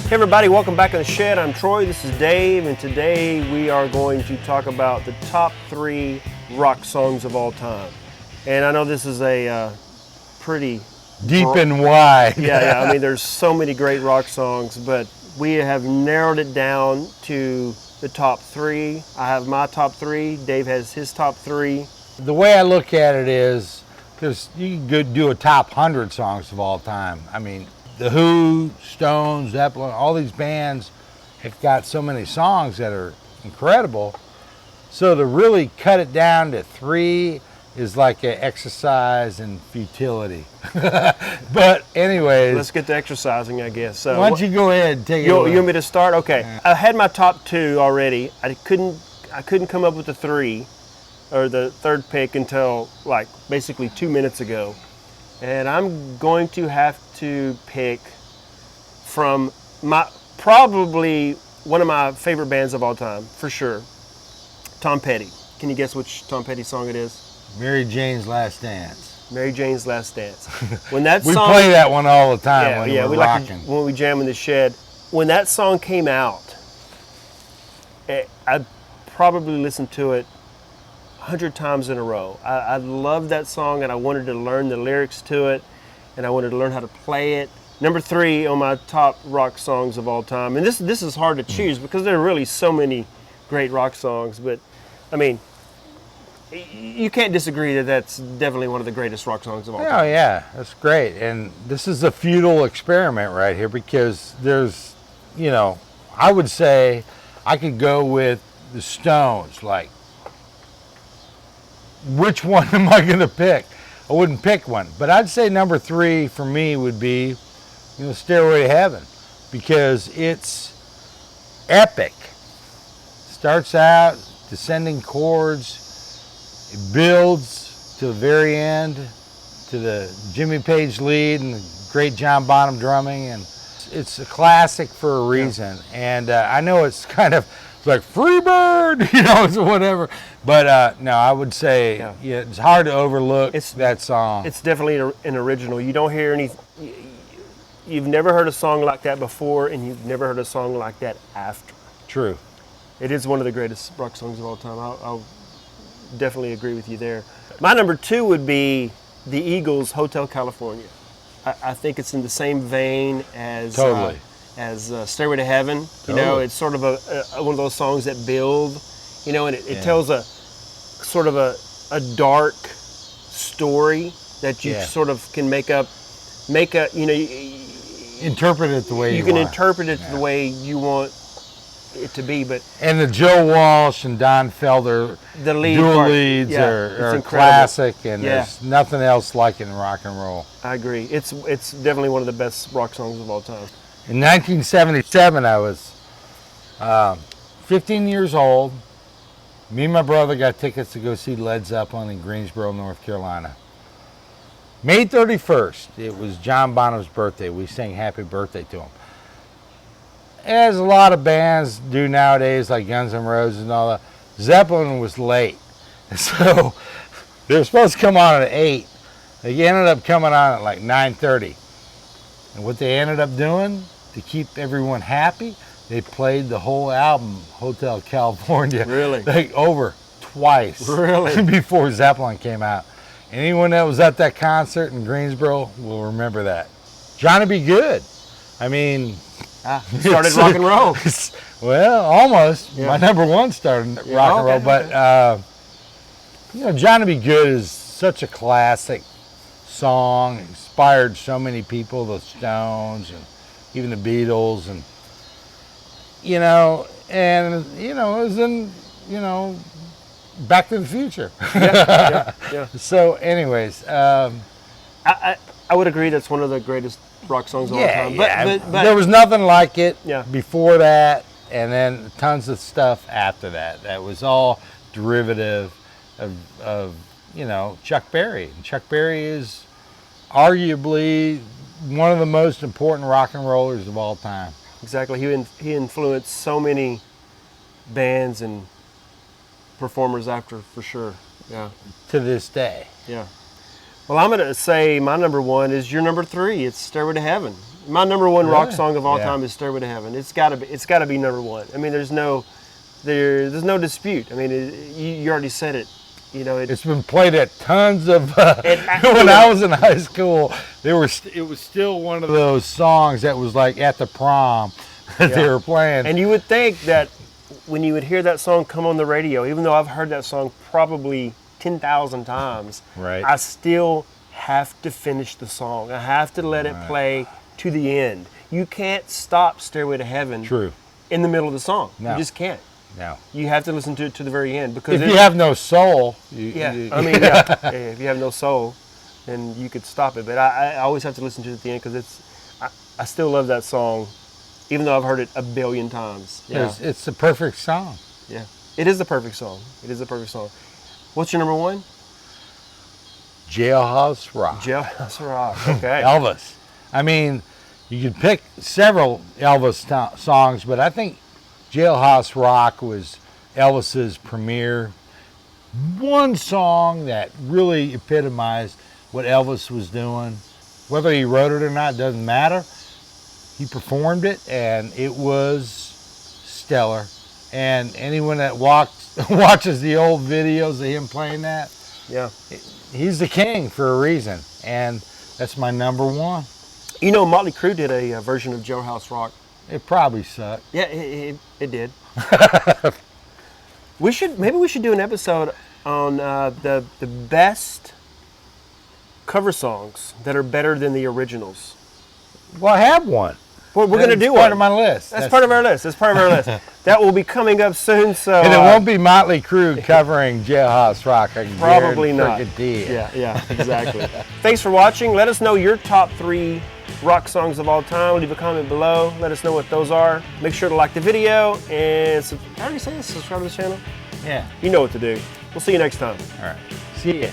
Hey everybody, welcome back on the shed. I'm Troy, this is Dave, and today we are going to talk about the top 3 rock songs of all time. And I know this is a pretty deep and wide. Yeah, I mean there's so many great rock songs, but we have narrowed it down to the top 3. I have my top 3, Dave has his top 3. The way I look at it is, because you can go do a top 100 songs of all time. I mean, The Who, Stones, Zeppelin, all these bands have got so many songs that are incredible. So to really cut it down to 3 is like an exercise in futility. But anyways. Let's get to exercising, I guess. So why don't you go ahead and take it you away. want me to start? Okay. I had my top 2 already. I couldn't come up with the 3 or the third pick until like basically 2 minutes ago. And I'm going to have to pick from probably one of my favorite bands of all time, for sure, Tom Petty. Can you guess which Tom Petty song it is? Mary Jane's Last Dance. Mary Jane's Last Dance. When that we song, play that one all the time when we're we rocking. like to, when we jam in the shed. When that song came out, I probably listened to it 100 times in a row. I loved that song, and I wanted to learn the lyrics to it, and I wanted to learn how to play it. Number 3 on my top rock songs of all time, and this is hard to choose because there are really so many great rock songs, but I mean, you can't disagree that that's definitely one of the greatest rock songs of all time. Oh yeah, that's great. And this is a futile experiment right here because there's, I would say I could go with the Stones, like, which one am I going to pick? I wouldn't pick one, but I'd say number 3 for me would be, Stairway to Heaven, because it's epic. Starts out descending chords, it builds to the very end, to the Jimmy Page lead and the great John Bonham drumming, and it's a classic for a reason. Yeah. And I know it's kind of like Freebird, whatever. But no, I would say it's hard to overlook that song. It's definitely an original. You don't hear any. You've never heard a song like that before, and you've never heard a song like that after. True. It is one of the greatest rock songs of all time. I'll definitely agree with you there. My number 2 would be the Eagles' Hotel California. I think it's in the same vein as totally. As Stairway to Heaven. Totally. It's sort of one of those songs that build, and it tells a sort of a dark story that you sort of can interpret it the way you want. You can interpret it the way you want it to be, and the Joe Walsh and Don Felder the dual leads are classic, and there's nothing else like it in rock and roll. I agree. It's definitely one of the best rock songs of all time. In 1977, I was 15 years old. Me and my brother got tickets to go see Led Zeppelin in Greensboro, North Carolina. May 31st, it was John Bonham's birthday. We sang happy birthday to him. As a lot of bands do nowadays, like Guns N' Roses and all that, Zeppelin was late. So they were supposed to come on at 8. They ended up coming on at like 9:30. And what they ended up doing, to keep everyone happy, they played the whole album, Hotel California. Really? Over twice. Really? Before Zeppelin came out. Anyone that was at that concert in Greensboro will remember that. Johnny B. Good. I mean, started rock and roll. Well, almost. Yeah. My number 1 started rock and roll, but Johnny B. Good is such a classic song. Inspired so many people, the Stones and even the Beatles, and it was in Back to the Future. Yeah. So, anyways, I would agree that's one of the greatest rock songs of all time. But there was nothing like it Yeah. before that, and then tons of stuff after that. That was all derivative of Chuck Berry. And Chuck Berry is arguably one of the most important rock and rollers of all time. Exactly. He influenced so many bands and performers after, for sure. Yeah. To this day. Yeah. Well, I'm going to say my number one is your number three. It's Stairway to Heaven. My number one rock Really? song of all Yeah. time is Stairway to Heaven. It's got to be number one. I mean, there's no dispute. I mean, you already said it. You know, It's been played at tons of. It- When I was in high school, it was still one of those songs that was like at the prom that they Yeah. were playing. And you would think that when you would hear that song come on the radio, even though I've heard that song probably 10,000 times, Right. I still have to finish the song. I have to let it play to the end. You can't stop Stairway to Heaven True. in the middle of the song. No. You just can't. No. You have to listen to it to the very end because If you have no soul, yeah, I mean, yeah, if you have no soul, then you could stop it. But I always have to listen to it at the end because I still love that song, even though I've heard it a billion times. Yeah, it's the perfect song. yeah, it is the perfect song. It is the perfect song. What's your number one? Jailhouse Rock. Jailhouse Rock. Okay. Elvis. I mean, you could pick several Elvis songs, but I think Jailhouse Rock was Elvis's premier one song that really epitomized what Elvis was doing. Whether he wrote it or not doesn't matter. He performed it, and it was stellar. And anyone that watches the old videos of him playing that, Yeah. he's the king for a reason. And that's my number one. You know, Motley Crue did a version of Jailhouse Rock. It probably sucked. Yeah, it did. Maybe we should do an episode on the best cover songs that are better than the originals. Well, I have one. Well, we're going to do part one. of my list. That's part of our list. That's part of our list. That will be coming up soon. So And it won't be Motley Crue covering Jailhouse Rock. I can probably not. guarantee it. Yeah, exactly. Thanks for watching. Let us know your top 3 rock songs of all time. Leave a comment below. Let us know what those are. Make sure to like the video and I already said subscribe to the channel. Yeah. You know what to do. We'll see you next time. All right. See ya.